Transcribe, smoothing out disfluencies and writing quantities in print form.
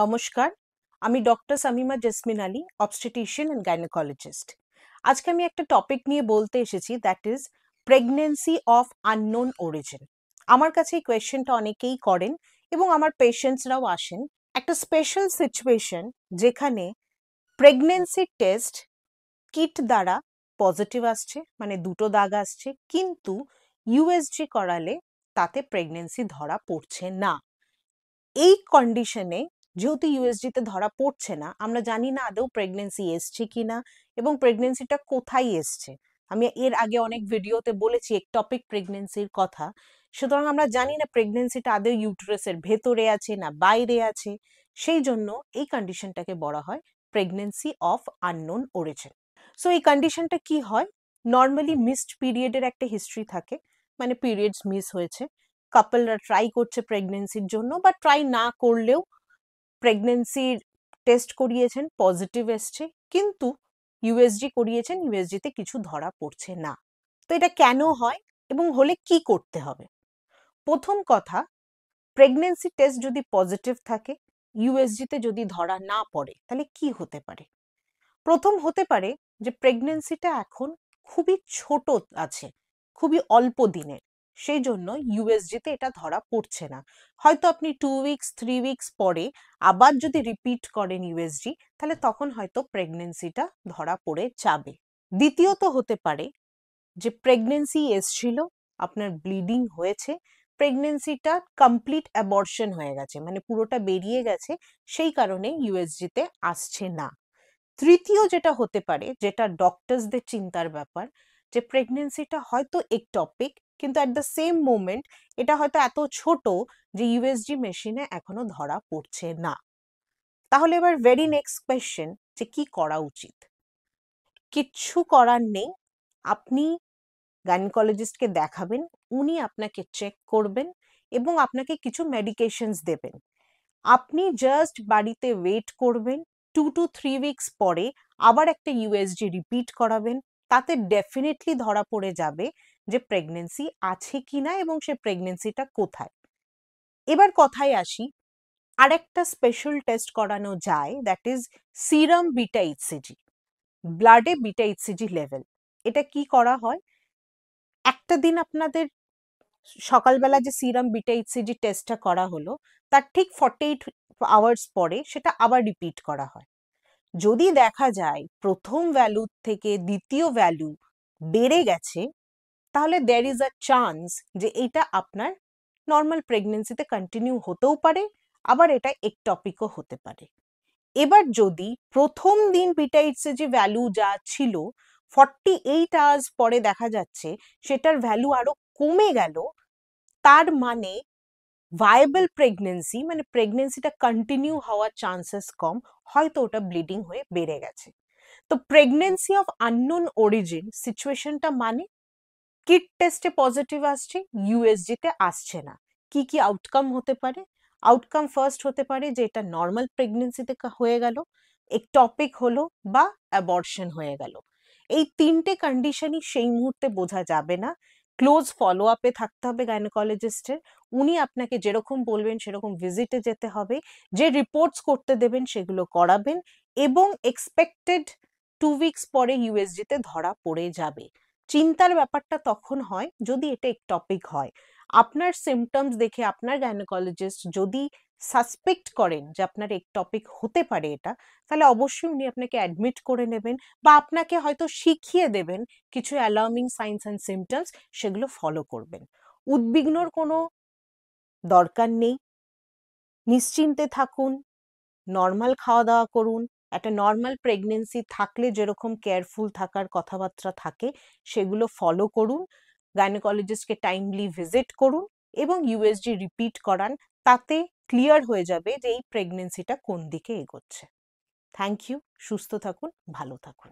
নমস্কার, আমি doctor Samima jasmine Ali, obstetrician and gynaecologist. আজকে আমি একটা টপিক নিয়ে বলতে এসেছি, that is pregnancy of unknown origin. আমার কাছে এই কোয়েশ্চেনটা অনেকেই করেন এবং আমার পেশেন্টসরাও আসেন। একটা স্পেশাল সিচুয়েশন যেখানে প্রেগনেন্সি টেস্ট কিট দ্বারা পজিটিভ আসছে, মানে দুটো দাগ আসছে, কিন্তু ইউএসজি করালে তাতে প্রেগনেন্সি ধরা পড়ছে না। এই কন্ডিশনে যেহেতু ইউএসজি-তে ধরা পড়ছে না, আমরা জানি না আদৌ প্রেগনেন্সি এসছে কিনা এবং প্রেগনেন্সিটা কোথায় এসছে। আমি এর আগে অনেক ভিডিওতে বলেছি একটপিক প্রেগনেন্সির কথা। সুতরাং আমরা জানি না প্রেগনেন্সিটা আদৌ ইউটেরাসের ভেতরে আছে না বাইরে আছে। সেই জন্য এই কন্ডিশনটাকে বলা হয় pregnancy of unknown origin. So এই কন্ডিশনটা কি হয়? নর্মালি মিসড পিরিয়ডের একটা হিস্ট্রি থাকে, মানে পিরিয়ডস মিস হয়েছে। কাপলরা ট্রাই করছে প্রেগনেন্সির জন্য, বা ট্রাই না করলেও প্রেগনেন্সির টেস্ট করিয়েছেন, পজিটিভ এসছে, কিন্তু ইউএসজি করিয়েছেন, ইউএসজিতে কিছু ধরা পড়ছে না। তো এটা কেন হয় এবং হলে কি করতে হবে? প্রথম কথা, প্রেগনেন্সি টেস্ট যদি পজিটিভ থাকে, ইউএসজিতে যদি ধরা না পড়ে, তাহলে কি হতে পারে? প্রথম হতে পারে যে প্রেগনেন্সিটা এখন খুবই ছোট আছে, খুবই অল্প দিনের, সেই জন্য ইউএসজিতে এটা ধরা পড়ছে না। হয়তো আপনি 2 উইকস 3 উইকস পরে আবার যদি রিপিট করেন ইউএসজি, তাহলে তখন হয়তো প্রেগনেন্সিটা ধরা পড়ে যাবে। দ্বিতীয়ত হতে পারে যে প্রেগনেন্সি এসছিল, আপনার ব্লিডিং হয়েছে, প্রেগনেন্সিটা কমপ্লিট অ্যাবর্শন হয়ে গেছে, মানে পুরোটা বেরিয়ে গেছে, সেই কারণে ইউএসজিতে আসছে না। তৃতীয় যেটা হতে পারে, যেটা ডক্টরসদের চিন্তার ব্যাপার, যে প্রেগনেন্সিটা হয়তো একটপিক, কিন্তু অ্যাট দ্য সেম মোমেন্ট এটা হয়তো এত ছোট যে ইউএসজি মেশিনে এখনো ধরা পড়ছে না। তাহলে এবার ভেরি নেক্সট কোয়েশ্চেন, যে কি করা উচিত? কিচ্ছু করার নেই, আপনি গাইনোকোলজিস্টকে দেখাবেন, উনি আপনাকে চেক করবেন এবং আপনাকে কিছু মেডিকেশনস দেবেন। আপনি জাস্ট বাড়িতে ওয়েট করবেন, 2 to 3 উইকস পরে আবার একটা ইউএসজি রিপিট করাবেন, তাতে ডেফিনেটলি ধরা পড়ে যাবে যে প্রেগনেন্সি আছে কিনা এবং সে প্রেগনেন্সিটা কোথায়। এবার কথায় আসি, আরেকটা স্পেশাল টেস্ট করানো যায়, that is serum beta HCG, ব্লাডে বিটা এইচসিজি লেভেল। এটা কি করা হয়? একটা দিন আপনাদের সকালবেলা যে সিরাম বিটা এইচসিজি টেস্টটা করা হলো, তার ঠিক 48 আওয়ার্স পরে সেটা আবার রিপিট করা হয়। যদি দেখা যায় প্রথম ভ্যালু থেকে দ্বিতীয় ভ্যালু বেড়ে গেছে, তাহলে দেয়ার ইজ আ চান্স যে এটা আপনার নর্মাল প্রেগনেন্সিতে কন্টিনিউ হতেও পারে, আবার এটা একটপিকও হতে পারে। এবার যদি প্রথম দিন বিটা এইচসিজি ভ্যালু যা ছিল, 48 আওয়ার্স পরে দেখা যাচ্ছে সেটার ভ্যালু আরো কমে গেল, তার মানে ভায়াবল প্রেগনেন্সি, মানে প্রেগনেন্সিটা কন্টিনিউ হওয়ার চান্সেস কম, হয়তো ওটা ব্লিডিং হয়ে বেড়ে গেছে। তো প্রেগনেন্সি অফ আননোন অরিজিন সিচুয়েশনটা মানে কিট টেস্টে পজিটিভ আসছে, ইউএসজি তে আসছে না। কি কি আউটকাম হতে পারে? আউটকাম ফার্স্ট হতে পারে যে এটা নর্মাল প্রেগনেন্সিতে হয়ে গেল, একটপিক হলো, বা অ্যাবর্শন হয়ে গেল। এই তিনটে কন্ডিশনই সেই মুহূর্তে বোঝা যাবে না, ক্লোজ ফলো আপে থাকতে হবে গাইনোকোলজিস্টের। উনি আপনাকে যেরকম বলবেন সেরকম ভিজিটে যেতে হবে, যে রিপোর্টস করতে দেবেন সেগুলো করাবেন, এবং এক্সপেক্টেড 2 উইকস পরে ইউএসজি তে ধরা পড়ে যাবে। চিন্তার ব্যাপারটা তখন হয় যদি এটা একটপিক হয়। আপনার সিমটমস দেখে আপনার গাইনোকোলজিস্ট যদি সাসপেক্ট করেন যে আপনার একটপিক হতে পারে এটা, তাহলে অবশ্যই উনি আপনাকে অ্যাডমিট করে নেবেন, বা আপনাকে হয়তো শিখিয়ে দেবেন কিছু অ্যালার্মিং সাইনস অ্যান্ড সিমটমস, সেগুলো ফলো করবেন। উদ্বিগ্নর কোনো দরকার নেই, নিশ্চিন্তে থাকুন, নর্মাল খাওয়া দাওয়া করুন। একটা নর্মাল প্রেগনেন্সি থাকলে যেরকম কেয়ারফুল থাকার কথাবার্তা থাকে, সেগুলো ফলো করুন, গাইনোকোলজিস্টকে টাইমলি ভিজিট করুন এবং ইউএসজি রিপিট করান। তাতে ক্লিয়ার হয়ে যাবে যে এই প্রেগনেন্সিটা কোন দিকে এগোচ্ছে। থ্যাংক ইউ, সুস্থ থাকুন, ভালো থাকুন।